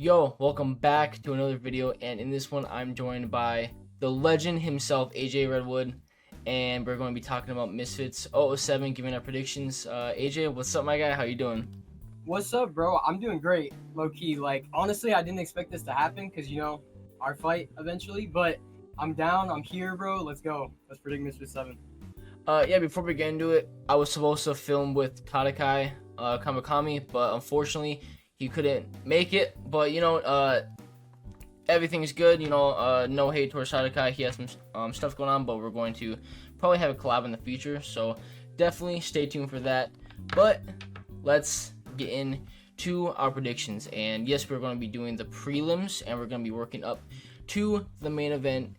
Yo, welcome back to another video, and in this one I'm joined by the legend himself, AJ Redwood, and we're going to be talking about Misfits 007, giving our predictions. AJ, what's up, my guy? How you doing? What's up, bro? I'm doing great, low key. Like, honestly, I didn't expect this to happen because, our fight eventually, but I'm down. I'm here, bro. Let's go. Let's predict Misfits 7. Yeah, before we get into it, I was supposed to film with Tadakai Kamakami, but unfortunately he couldn't make it. But everything's good. No hate towards Tadakai. He has some stuff going on, but we're going to probably have a collab in the future, so definitely stay tuned for that. But let's get into our predictions. And yes, we're going to be doing the prelims, and we're going to be working up to the main event.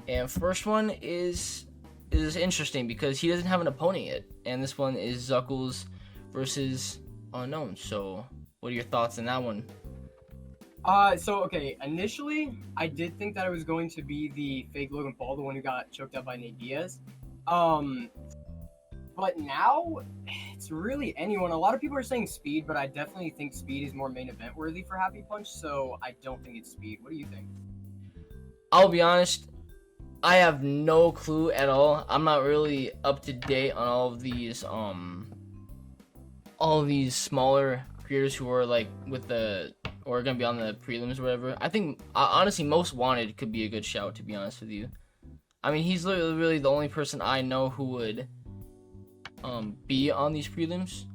And first one is interesting because he doesn't have an opponent yet, and this one is Zuckles versus Unknown. So what are your thoughts on that one? Okay, initially, I did think that it was going to be the fake Logan Paul, the one who got choked out by Nate Diaz. But now, it's really anyone. A lot of people are saying Speed, but I definitely think Speed is more main event worthy for Happy Punch, so I don't think it's Speed. What do you think? I'll be honest, I have no clue at all. I'm not really up to date on all of these smaller creators who are like or gonna be on the prelims or whatever. I think honestly, Most Wanted could be a good shout, to be honest with you. I mean, he's literally really the only person I know who would be on these prelims.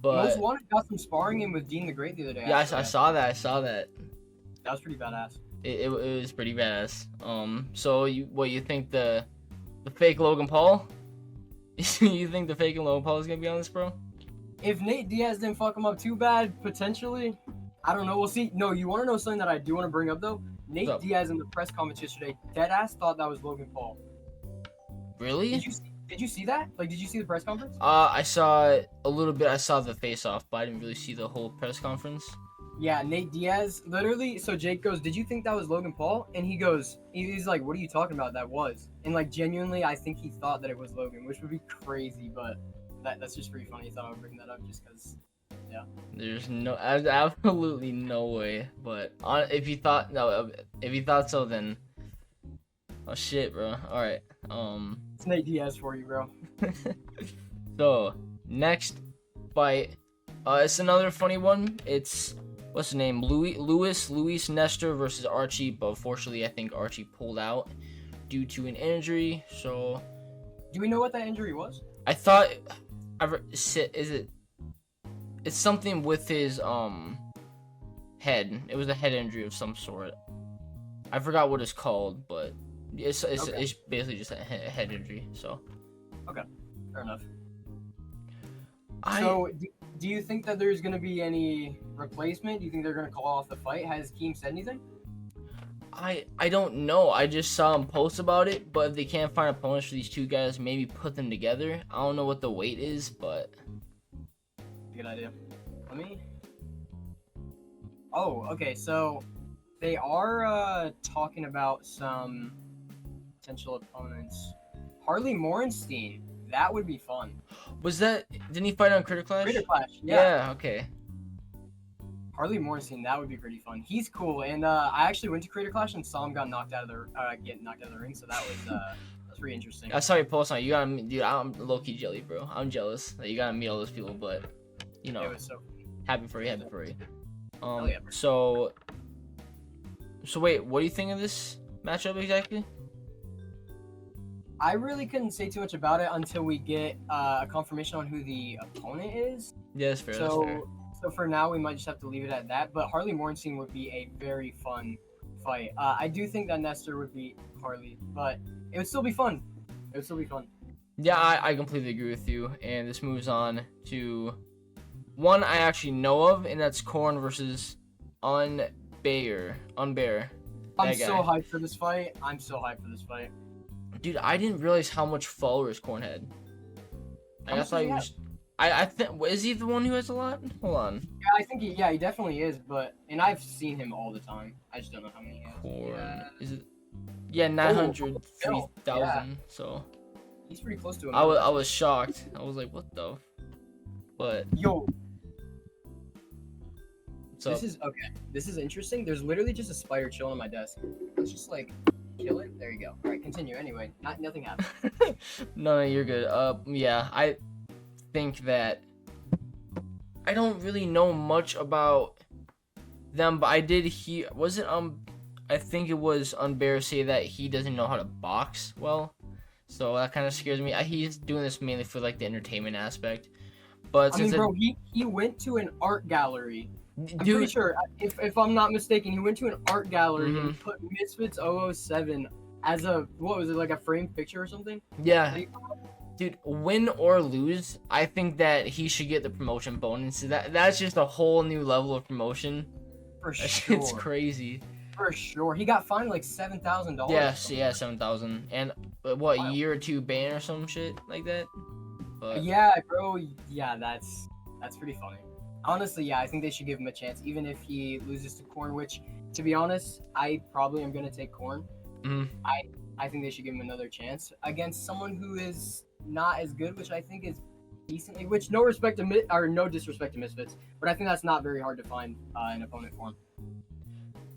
But Most Wanted got some sparring in with Dean the Great the other day. yeah, I saw that. That was pretty badass. It was pretty badass. So you think the fake Logan Paul? You think the fake Logan Paul is gonna be on this, bro? If Nate Diaz didn't fuck him up too bad, potentially, I don't know. We'll see. No, you want to know something that I do want to bring up though? Nate Diaz in the press conference yesterday, deadass thought that was Logan Paul. Really? Did you see that? Like, did you see the press conference? I saw a little bit. I saw the face-off, but I didn't really see the whole press conference. Yeah, Nate Diaz, literally, so Jake goes, did you think that was Logan Paul? And he goes, he's like, what are you talking about? That was. And like, genuinely, I think he thought that it was Logan, which would be crazy, but that's just pretty funny. I thought I would bring that up just because, yeah. There's absolutely no way, but if you thought so, then, oh shit, bro. Alright, It's Nate Diaz for you, bro. So, next fight, it's another funny one. It's, what's the name? Luis Nestor versus Archie, but unfortunately, I think Archie pulled out due to an injury. So, do we know what that injury was? I thought, it's something with his head. It was a head injury of some sort. I forgot what it's called, but it's basically just a head injury. So, okay, fair enough. So, do you think that there's going to be any replacement? Do you think they're going to call off the fight? Has Keem said anything? I don't know. I just saw him post about it, but if they can't find opponents for these two guys, maybe put them together. I don't know what the weight is, but... Good idea. Let me... Oh, okay, so they are talking about some potential opponents. Harley Morenstein. That would be fun. Didn't he fight on Critter Clash? Critter Clash, yeah. Okay. Harley Morenstein, that would be pretty fun. He's cool, and I actually went to Critter Clash and saw him get knocked out of the ring, so that was pretty interesting. I saw your post on it. You gotta, dude. I'm low-key jelly, bro. I'm jealous that you gotta meet all those people, but It was so happy for you. yeah, so wait, what do you think of this matchup exactly? I really couldn't say too much about it until we get a confirmation on who the opponent is. Yeah, that's fair. So for now, we might just have to leave it at that. But Harley Morenstein would be a very fun fight. I do think that Nestor would beat Harley, but it would still be fun. Yeah, I completely agree with you. And this moves on to one I actually know of, and that's Korn versus Unbear. I'm so hyped for this fight. Dude, I didn't realize how much followers Korn had. I thought he was. I think, is he the one who has a lot? Hold on. Yeah, I think he definitely is. And I've seen him all the time. I just don't know how many he has. Korn, is it? Yeah, 903,000. Yeah. So he's pretty close to him. I was shocked. I was like, what the? But yo, So This is okay. This is interesting. There's literally just a spider chilling on my desk. Let's just like kill it. There you go. All right, continue. Anyway, nothing happened. no, you're good. Yeah, I think that I don't really know much about them, but I did hear. Was it I think it was Unbear say that he doesn't know how to box well, so that kind of scares me. He's doing this mainly for like the entertainment aspect. But I since mean, bro, he went to an art gallery. I'm pretty dude, sure, if I'm not mistaken, he went to an art gallery Mhm. and put Misfits 007 as a, what was it, like a framed picture or something? yeah, dude, win or lose, I think that he should get the promotion bonus. That's just a whole new level of promotion. For That sure. shit's crazy. For sure. He got fined like $7,000. Yes, yeah, 7,000, and what, Wow. a year or two ban or some shit like that. But Yeah, bro. Yeah, that's pretty funny. Honestly, yeah, I think they should give him a chance, even if he loses to Corn. Which, to be honest, I probably am gonna take Corn. Mhm. I think they should give him another chance against someone who is not as good, which I think is decently. Which no disrespect to Misfits, but I think that's not very hard to find an opponent for him.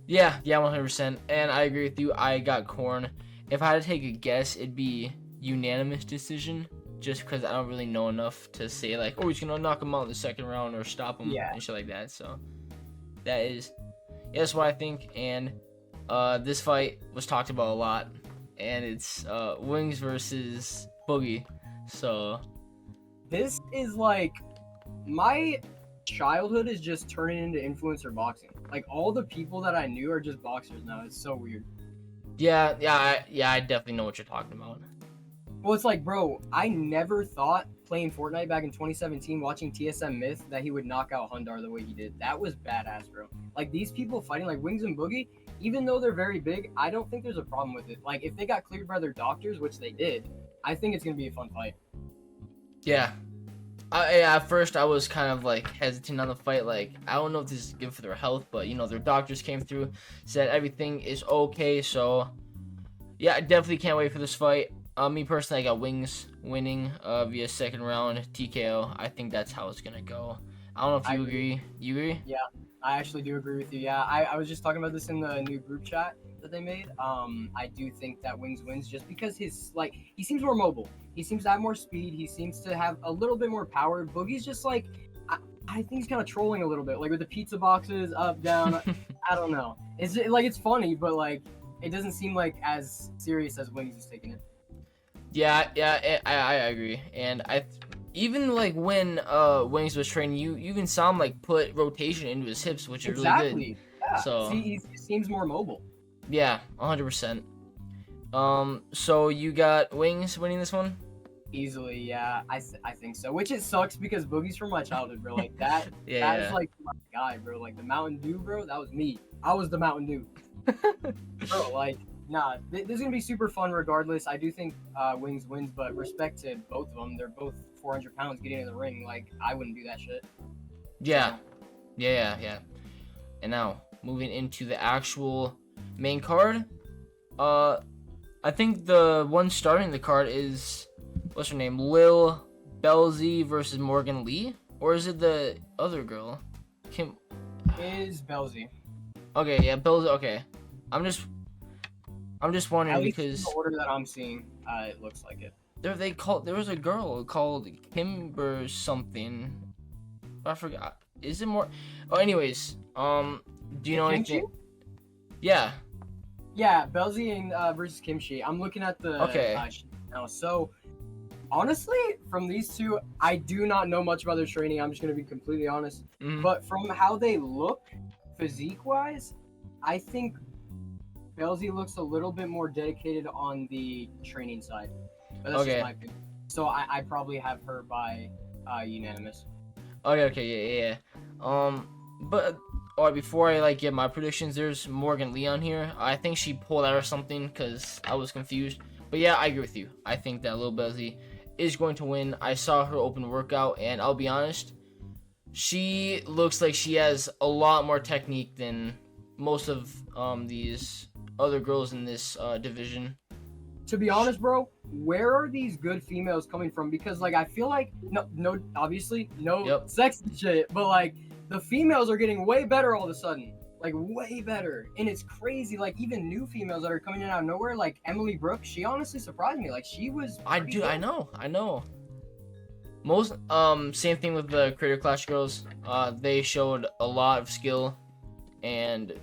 yeah, 100%, and I agree with you. I got Corn. If I had to take a guess, it'd be unanimous decision, just because I don't really know enough to say like, oh, he's gonna knock him out in the second round or stop him Yeah. and shit like that. So that's what I think. And this fight was talked about a lot, and it's Wings versus Boogie. So This is like my childhood is just turning into influencer boxing. Like all the people that I knew are just boxers now. It's so weird. yeah, I definitely know what you're talking about. Well, it's like, bro, I never thought playing Fortnite back in 2017, watching TSM Myth, that he would knock out Hundar the way he did. That was badass, bro. Like these people fighting like Wings and Boogie, even though they're very big, I don't think there's a problem with it. Like if they got cleared by their doctors, which they did, I think it's gonna be a fun fight. Yeah. At first, I was kind of like hesitant on the fight. Like, I don't know if this is good for their health, but you know, their doctors came through, said everything is okay. So, yeah, I definitely can't wait for this fight. Me personally, I got Wings winning via second round TKO. I think that's how it's gonna go. I don't know if you agree. You agree? Yeah, I actually do agree with you. Yeah, I was just talking about this in the new group chat that they made. I do think that Wings wins just because he seems more mobile. He seems to have more speed. He seems to have a little bit more power. Boogie's just like, I think he's kind of trolling a little bit, like with the pizza boxes up, down. I don't know. It's funny, but like it doesn't seem like as serious as Wings is taking it. Yeah, I agree. And even like when Wings was training, you even saw him like put rotation into his hips, which is really good. Yeah. So See, he seems more mobile. Yeah, 100%. So you got Wings winning this one? Easily, yeah. I think so. Which it sucks because Boogie's from my childhood, bro. Like that. Yeah. That is like my guy, bro. Like the Mountain Dew, bro. That was me. I was the Mountain Dew. Bro, like, nah. This is gonna be super fun regardless. I do think Wings wins, but respect to both of them. They're both 400 pounds getting in the ring. Like I wouldn't do that shit. Yeah. And now moving into the actual main card. I think the one starting the card is, what's her name, Lil Belzy versus Morgan Lee, or is it the other girl, Kim? Is Belzy. Okay, yeah, Belzy. Okay, I'm just wondering At least because in the order that I'm seeing, it looks like it. there was a girl called Kimber something. I forgot. Is it more? Oh, anyways, do you know anything? Yeah. Yeah, Belzy and versus Kimchi. I'm looking at the now. So honestly, from these two, I do not know much about their training. I'm just gonna be completely honest. Mhm. But from how they look, physique-wise, I think Belzy looks a little bit more dedicated on the training side. But that's just my opinion. So I probably have her by unanimous. Okay, yeah. But before I get my predictions, there's Morgan Lee on here. I think she pulled out or something because I was confused. But yeah, I agree with you. I think that Lil Belzy is going to win. I saw her open workout, and I'll be honest, she looks like she has a lot more technique than most of these other girls in this division. To be honest, bro, where are these good females coming from? Because I feel like no, obviously no sex and shit, but the females are getting way better all of a sudden. Like, way better. And it's crazy. Like, even new females that are coming in out of nowhere, like Emily Brooks, she honestly surprised me. Like, she was. I know. Most same thing with the Creator Clash girls. They showed a lot of skill, and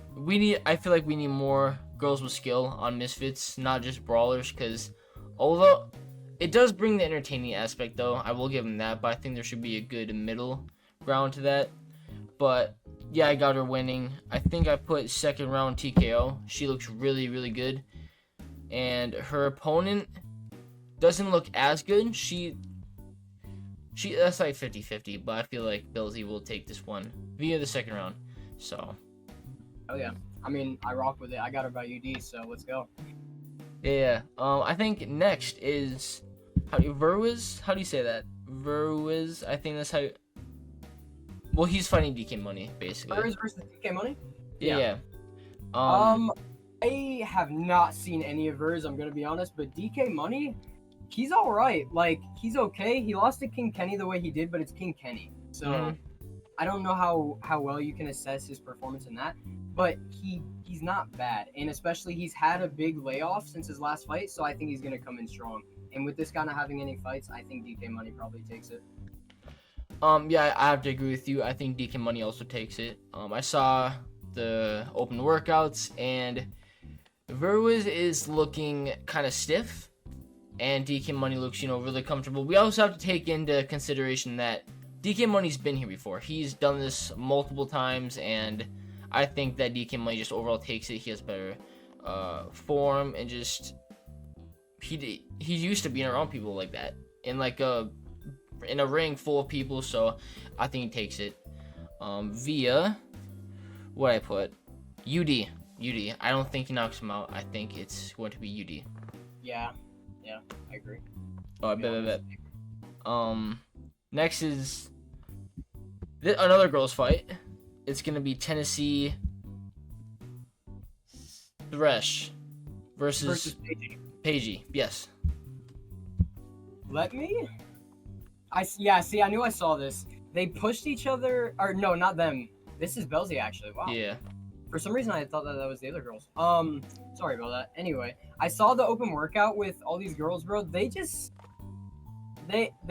I feel like we need more girls with skill on Misfits, not just brawlers. Because although it does bring the entertaining aspect, though, I will give them that. But I think there should be a good middle ground to that. But yeah, I got her winning. I think I put second round TKO. She looks really, really good, and her opponent doesn't look as good. She that's like 50-50, but I feel like Billsy will take this one via the second round. So. Oh yeah. I mean, I rock with it. I got her by UD, so let's go. Yeah. I think next is Verwiz. How do you say that? Verwiz. I think that's how. Well, he's fighting DK Money basically. Verwiz versus DK Money. Yeah. I have not seen any of hers. I'm gonna be honest, but DK Money. He's all right. Like, he's okay. He lost to King Kenny the way he did, but it's King Kenny. So I don't know how well you can assess his performance in that, but he's not bad. And especially he's had a big layoff since his last fight, so I think he's gonna come in strong. And with this guy not having any fights, I think DK Money probably takes it. Yeah, I have to agree with you. I think DK Money also takes it. I saw the open workouts, and Verwiz is looking kind of stiff, and DK Money looks, really comfortable. We also have to take into consideration that DK Money's been here before. He's done this multiple times, and I think that DK Money just overall takes it. He has better form, and just he used to being around people like that in a ring full of people. So I think he takes it. Via what I put UD. I don't think he knocks him out. I think it's going to be UD. Yeah, I agree. Oh, I bet. Next is another girls' fight. It's gonna be Tennessee Thresh versus Pagey. Yes. See, I knew I saw this. They pushed each other, or no, not them. This is Belzy actually. Wow. Yeah. For some reason, I thought that was the other girls. Sorry about that. Anyway, I saw the open workout with all these girls, bro. They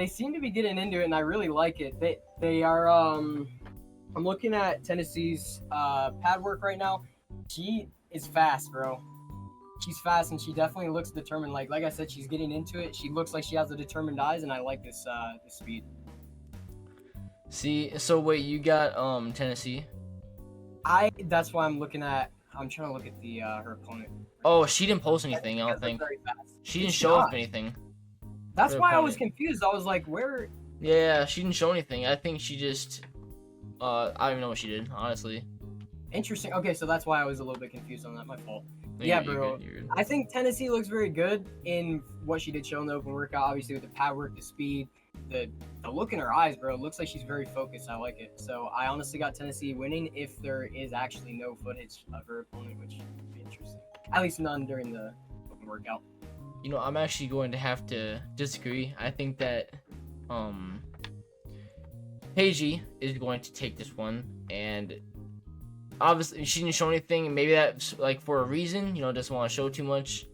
seem to be getting into it, and I really like it. They are. I'm looking at Tennessee's pad work right now. She is fast, bro. She's fast, and she definitely looks determined. Like I said, she's getting into it. She looks like she has the determined eyes, and I like this speed. See, so wait, you got Tennessee. That's why I'm trying to look at the her opponent. Oh, she didn't post anything. I don't think. She didn't show up anything. That's why I was confused. I was like, where? Yeah, she didn't show anything. I think she just. I don't even know what she did, honestly. Interesting. Okay, so that's why I was a little bit confused on that. My fault. No, yeah, you're bro. good. I think Tennessee looks very good in what she did show in the open workout. Obviously, with the pad work, the speed, the look in her eyes, bro. It looks like she's very focused. I like it. So I honestly got Tennessee winning if there is actually no footage of her opponent, which would be interesting. At least none during the open workout. I'm actually going to have to disagree. I think that Paigey is going to take this one, and obviously she didn't show anything. Maybe that's like for a reason, doesn't want to show too much.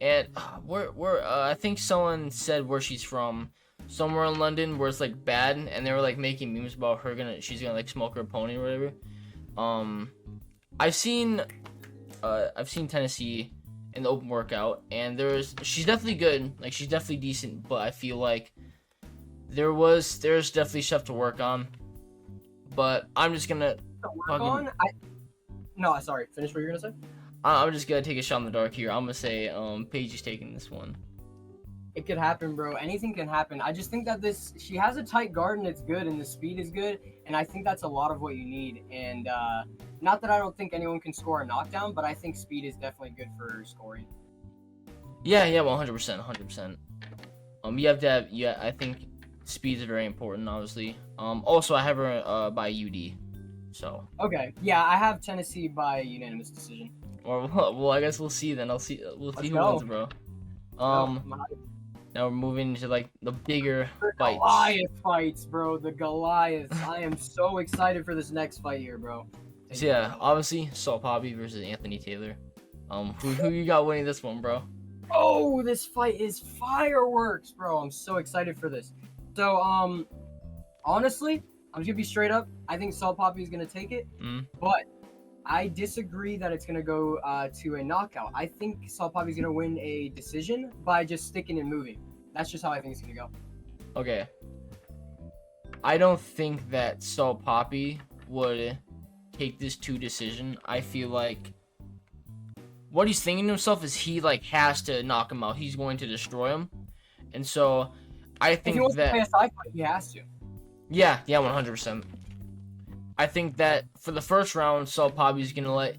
And I think someone said where she's from, somewhere in London where it's like bad, and they were like making memes about she's gonna like smoke her opponent or whatever. I've seen Tennessee in the open workout, and she's definitely good, like she's definitely decent, but I feel like there's definitely stuff to work on. But I'm just gonna No, sorry. Finish what you're gonna say. I'm just gonna take a shot in the dark here. I'm gonna say Paige is taking this one. It could happen, bro. Anything can happen. I just think that she has a tight guard and it's good, and the speed is good, and I think that's a lot of what you need. And not that I don't think anyone can score a knockdown, but I think speed is definitely good for scoring. Yeah, 100%. You have to have, I think speed is very important, obviously. Also I have her by UD. So. Okay. Yeah, I have Tennessee by unanimous decision. Well, I guess we'll see then. We'll see who wins, bro. Now we're moving to like the bigger The fights. Goliath fights, bro. The Goliaths. I am so excited for this next fight here, bro. So yeah, obviously Salt Poppy versus Anthony Taylor. Who you got winning this one, bro? Oh, this fight is fireworks, bro. I'm so excited for this. So, honestly, I'm just gonna be straight up. I think Salt Poppy is gonna take it, but I disagree that it's gonna go to a knockout. I think Salt Poppy is gonna win a decision by just sticking and moving. That's just how I think it's gonna go. Okay. I don't think that Salt Poppy would take this to decision. I feel like what he's thinking to himself is he like has to knock him out. He's going to destroy him, and so I think if he wants that to play a sci fight, he has to. yeah, 100%. I think that for the first round, Salt Poppy's gonna let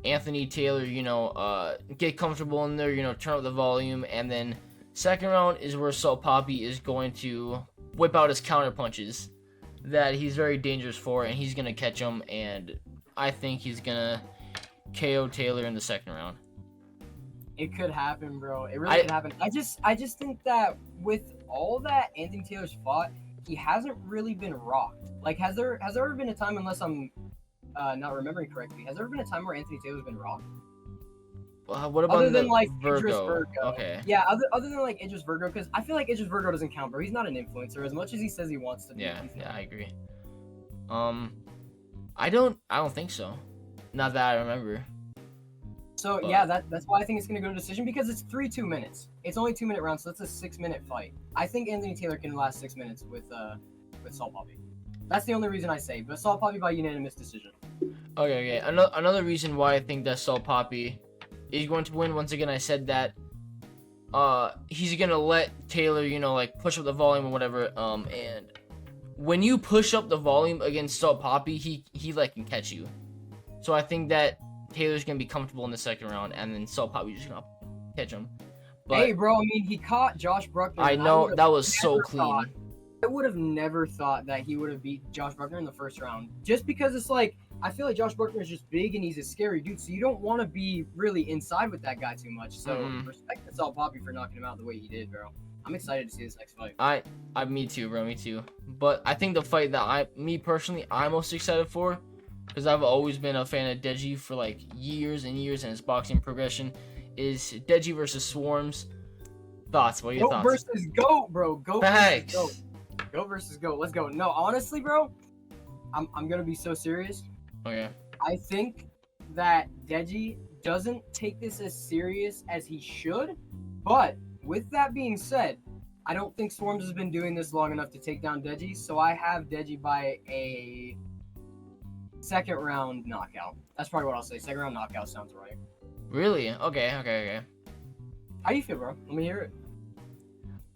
Anthony Taylor, get comfortable in there, turn up the volume, and then second round is where Salt Poppy is going to whip out his counter punches that he's very dangerous for, and he's gonna catch him, and I think he's gonna KO Taylor in the second round. It could happen, bro. It really could happen. I just think that with all that Anthony Taylor's fought, he hasn't really been rocked. Like, has there ever been a time, unless I'm not remembering correctly, has there ever been a time where Anthony Taylor's been rocked? What about other than like Idris Virgo? Virgo? Okay. Yeah, other than like Idris Virgo, because I feel like Idris Virgo doesn't count, bro. He's not an influencer as much as he says he wants to be. Yeah, I agree. I don't think so. Not that I remember. So yeah, that's why I think it's gonna go to decision, because it's 2 minutes. It's only 2 minute rounds, so that's a 6 minute fight. I think Anthony Taylor can last 6 minutes with Salt Poppy. That's the only reason I say, but Salt Poppy by unanimous decision. Okay. Another reason why I think that Salt Poppy is going to win. Once again, I said that he's gonna let Taylor, push up the volume or whatever. And when you push up the volume against Salt Poppy, he like can catch you. So I think that Taylor's gonna be comfortable in the second round, and then Salt Poppy's just gonna catch him. But hey, bro, I mean, he caught Josh Bruckner. I know that was so clean. I would have never thought that he would have beat Josh Bruckner in the first round, just because it's like, I feel like Josh Bruckner is just big and he's a scary dude, so you don't want to be really inside with that guy too much. So respect to Salt Poppy for knocking him out the way he did, bro. I'm excited to see this next fight. Me too, bro. Me too. But I think the fight that I'm most excited for, because I've always been a fan of Deji for like years and years in his boxing progression, is Deji versus Swarms. Thoughts? What are your thoughts? Goat versus Goat, bro. Goat Thanks. versus Goat. Goat versus Goat. Let's go. No, honestly, bro, I'm gonna be so serious. Okay. I think that Deji doesn't take this as serious as he should, but with that being said, I don't think Swarms has been doing this long enough to take down Deji, so I have Deji by a second round knockout. That's probably what I'll say. Second round knockout sounds right. Really? Okay. How do you feel, bro? Let me hear it.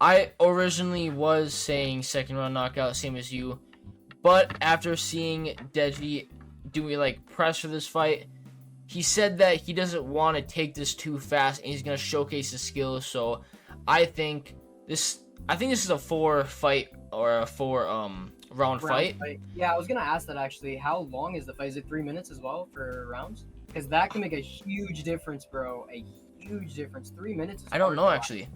I originally was saying second round knockout, same as you, but after seeing Deji doing like press for this fight, he said that he doesn't want to take this too fast and he's gonna showcase his skills. So I think this is a 4 fight or a 4 round fight. Yeah, I was gonna ask that actually. How long is the fight? Is it 3 minutes as well for rounds? Because that can make a huge difference, bro. A huge difference. 3 minutes. Is I don't know actually,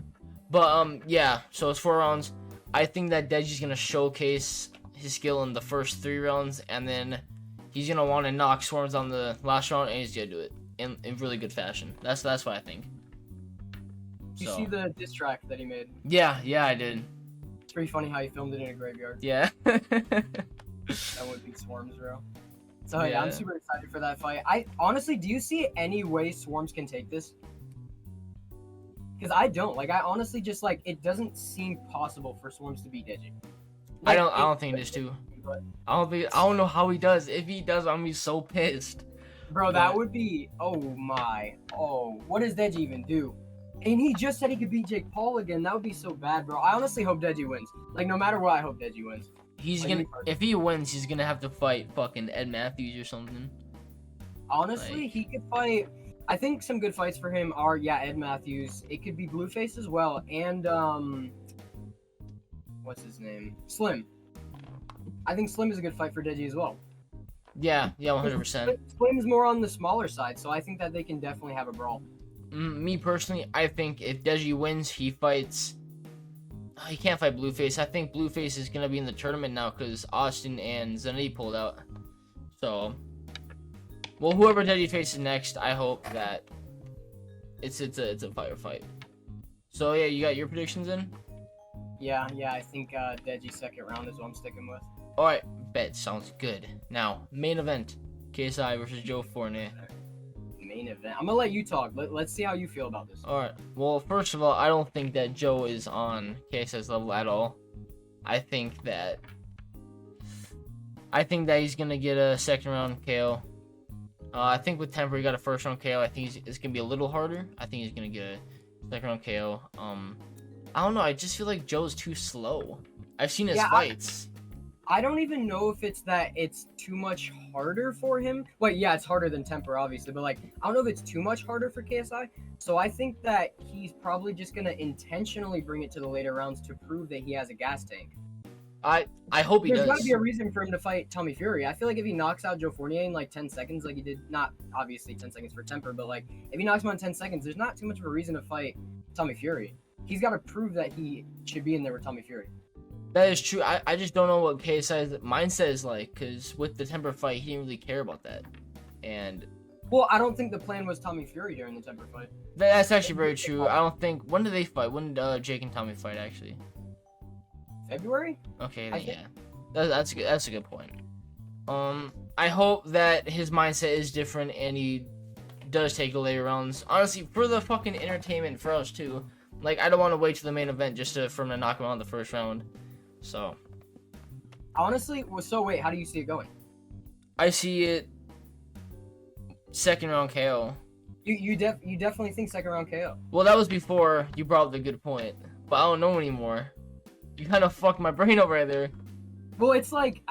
but yeah. So it's 4 rounds. I think that Deji's gonna showcase his skill in the first 3 rounds, and then he's gonna want to knock Swarms on the last round, and he's gonna do it in really good fashion. That's what I think. Did you see the diss track that he made? Yeah, I did. It's pretty funny how he filmed it in a graveyard. Yeah. That would be Swarms, bro. So yeah, I'm super excited for that fight. I honestly, do you see any way Swarms can take this? Because I don't. Like, I honestly just like, it doesn't seem possible for Swarms to beat Deji. Like, I don't think it is too. But I don't know how he does. If he does, I'm gonna be so pissed. bro, that would be, oh my. Oh, what does Deji even do? And he just said he could beat Jake Paul again. That would be so bad, bro. I honestly hope Deji wins. Like, no matter what, I hope Deji wins. If he wins, he's gonna have to fight fucking Ed Matthews or something. Honestly, he could fight. I think some good fights for him are, Ed Matthews. It could be Blueface as well, and what's his name? Slim. I think Slim is a good fight for Deji as well. Yeah, 100%. Slim's more on the smaller side, so I think that they can definitely have a brawl. Me personally, I think if Deji wins, he fights he can't fight Blueface. I think Blueface is gonna be in the tournament now because Austin and Zanetti pulled out. So, well, whoever Deji faces next, I hope that it's a fire fight. So yeah, you got your predictions in? Yeah, I think Deji's second round is what I'm sticking with. All right, bet sounds good. Now, main event: KSI versus Joe Fournier. Main event. I'm gonna let you talk. Let's see how you feel about this. All right. Well, first of all, I don't think that Joe is on KSI's level at all. I think that he's gonna get a second round KO. I think with Temper he got a first round KO. I think it's gonna be a little harder. I think he's gonna get a second round KO. I don't know. I just feel like Joe's too slow. I've seen his fights. I don't even know if it's that it's too much harder for him. Well, yeah, it's harder than Temper, obviously, but like I don't know if it's too much harder for KSI. So I think that he's probably just gonna intentionally bring it to the later rounds to prove that he has a gas tank. I hope he does. There's gotta be a reason for him to fight Tommy Fury. I feel like if he knocks out Joe Fournier in like 10 seconds, like he did, not obviously 10 seconds for Temper, but like if he knocks him out in 10 seconds, there's not too much of a reason to fight Tommy Fury. He's got to prove that he should be in there with Tommy Fury. That is true. I just don't know what KSI's mindset is like, because with the Temper fight, he didn't really care about that. And well, I don't think the plan was Tommy Fury during the Temper fight. That's actually very true. I don't think. When did they fight? When did Jake and Tommy fight, actually? February? Okay, then, yeah. That's good. That's a good point. I hope that his mindset is different and he does take the later rounds. Honestly, for the fucking entertainment for us too. Like, I don't want to wait to the main event just for him to knock him out in the first round. So. Honestly, so wait, how do you see it going? I see it second round KO. You definitely think second round KO? Well, that was before you brought up the good point, but I don't know anymore. You kind of fucked my brain over right there. Well, it's like,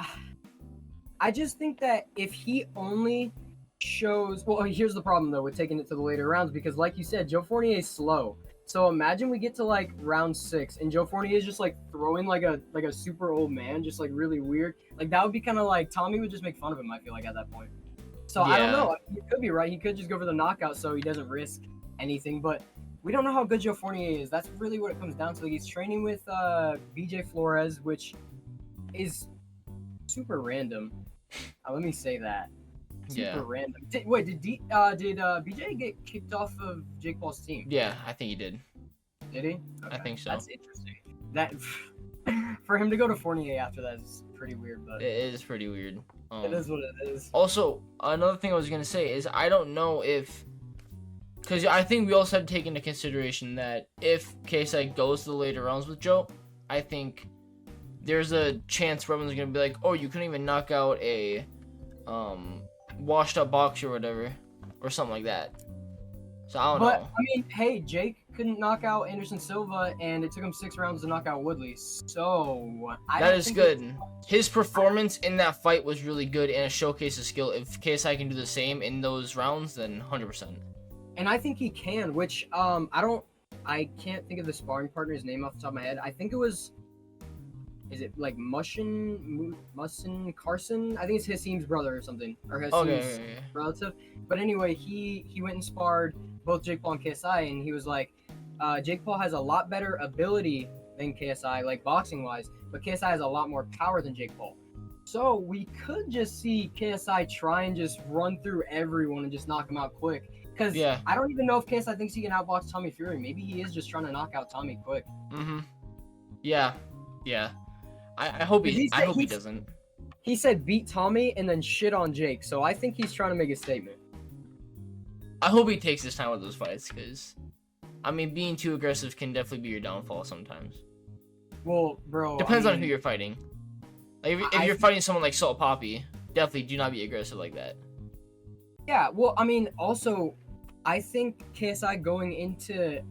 I just think that if he only shows, well, here's the problem though with taking it to the later rounds, because like you said, Joe Fournier is slow. So imagine we get to like round 6 and Joe Fournier is just like throwing like a super old man, just like really weird. Like that would be kind of like Tommy would just make fun of him, I feel like, at that point. So yeah. I don't know. He could be right. He could just go for the knockout so he doesn't risk anything. But we don't know how good Joe Fournier is. That's really what it comes down to. Like, he's training with BJ Flores, which is super random. Let me say that. Super random. Did BJ get kicked off of Jake Paul's team? Yeah, I think he did. Did he? Okay. I think so. That's interesting. That for him to go to Fournier after that is pretty weird, but it is pretty weird. It is what it is. Also, another thing I was gonna say is I don't know if, because I think we also have to take into consideration that if KSI goes to the later rounds with Joe, I think there's a chance everyone's gonna be like, oh, you couldn't even knock out a washed up boxer or whatever, or something like that. So I don't know. I mean, hey, Jake couldn't knock out Anderson Silva, and it took him 6 rounds to knock out Woodley. So that is good. His performance in that fight was really good, and it showcased his skill. If KSI can do the same in those rounds, then 100%. And I think he can. Which I can't think of the sparring partner's name off the top of my head. I think it was. Is it like Mushin Carson? I think it's Hassim's brother or something, or Hassim's relative. But anyway, he went and sparred both Jake Paul and KSI, and he was like, Jake Paul has a lot better ability than KSI, like boxing wise, but KSI has a lot more power than Jake Paul. So we could just see KSI try and just run through everyone and just knock him out quick. Because I don't even know if KSI thinks he can outbox Tommy Fury. Maybe he is just trying to knock out Tommy quick. Yeah. I hope he doesn't. He said beat Tommy and then shit on Jake, so I think he's trying to make a statement. I hope he takes his time with those fights, because, I mean, being too aggressive can definitely be your downfall sometimes. Well, bro, depends on who you're fighting. Like, if you're fighting someone like Salt Poppy, definitely do not be aggressive like that. Yeah, well, I mean, also, I think KSI going into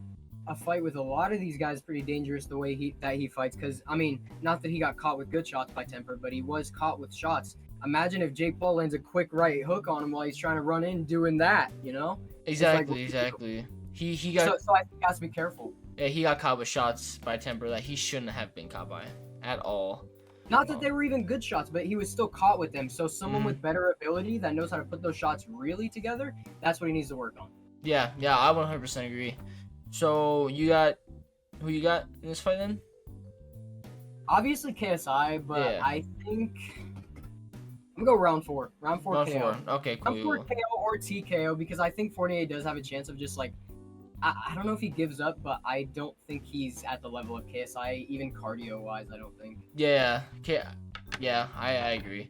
a fight with a lot of these guys is pretty dangerous the way he fights, because, I mean, not that he got caught with good shots by Temper, but he was caught with shots. Imagine if Jake Paul lands a quick right hook on him while he's trying to run in doing that, you know? Exactly. He got. So I think he has to be careful. Yeah, he got caught with shots by Temper that he shouldn't have been caught by at all. Not that they were even good shots, but he was still caught with them. So someone with better ability that knows how to put those shots really together, that's what he needs to work on. Yeah, I 100% agree. So who you got in this fight then? Obviously KSI, but Yeah. I think I'm gonna go round 4. Round 4 Round KO. 4. Okay, Round 4 cool. KO or TKO because I think Fournier does have a chance of just like I don't know if he gives up, but I don't think he's at the level of KSI, even cardio wise. I don't think. Yeah. Okay. Yeah, I agree.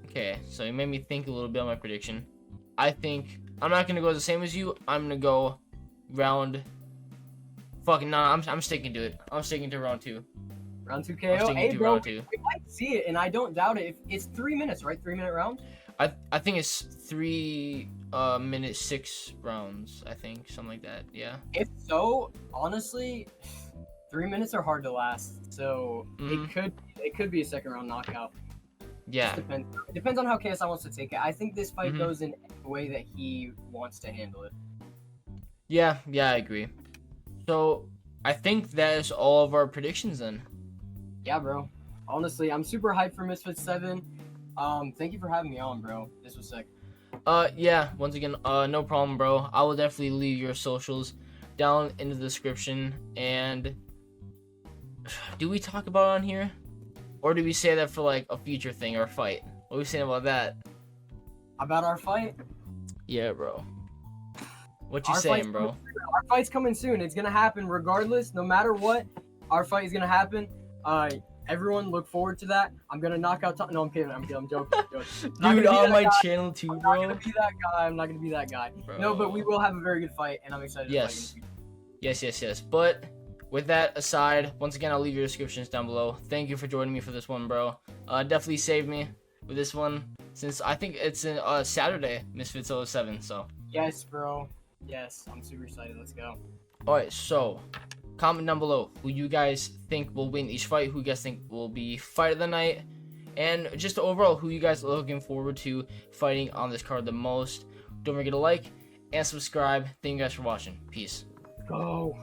Okay, so you made me think a little bit on my prediction. I think I'm not gonna go the same as you. I'm gonna go round. Fucking no, I'm sticking to it. I'm sticking to round 2. Round 2 I'm KO. sticking Hey, to bro, round 2. we might see it, and I don't doubt it. If it's 3 minutes, right? 3-minute round. I think it's 3 minute 6 rounds. I think something like that. Yeah. If so, honestly, 3 minutes are hard to last. So Mhm. it could be a second round knockout. Yeah. It depends on how KSI wants to take it. I think this fight Mhm. goes in a way that he wants to handle it. Yeah. Yeah. I agree. So I think that is all of our predictions then. Yeah, bro. Honestly, I'm super hyped for Misfits 7. Thank you for having me on, bro. This was sick. Yeah, once again, no problem, bro. I will definitely leave your socials down in the description. And do we talk about it on here? Or do we say that for like a future thing or a fight? What are we saying about that? About our fight? Yeah, bro. What you Our saying, fight's bro? Our fight's coming soon. It's gonna happen regardless, no matter what. Our fight is gonna happen. Everyone look forward to that. I'm gonna knock out. No, I'm kidding. I'm joking. Not gonna Dude, be on that my guy. channel too, I'm not bro. gonna be that guy. I'm not gonna be that guy. No, but we Bro. will have a very good fight, and I'm excited. Yes. To fight Yes. But with that aside, once again, I'll leave your descriptions down below. Thank you for joining me for this one, bro. Definitely saved me with this one since I think it's in Saturday, Misfits 07. So. Yes, bro. Yes, I'm super excited. Let's go. Alright, so comment down below who you guys think will win each fight, who you guys think will be fight of the night, and just overall who you guys are looking forward to fighting on this card the most. Don't forget to like and subscribe. Thank you guys for watching. Peace. Go.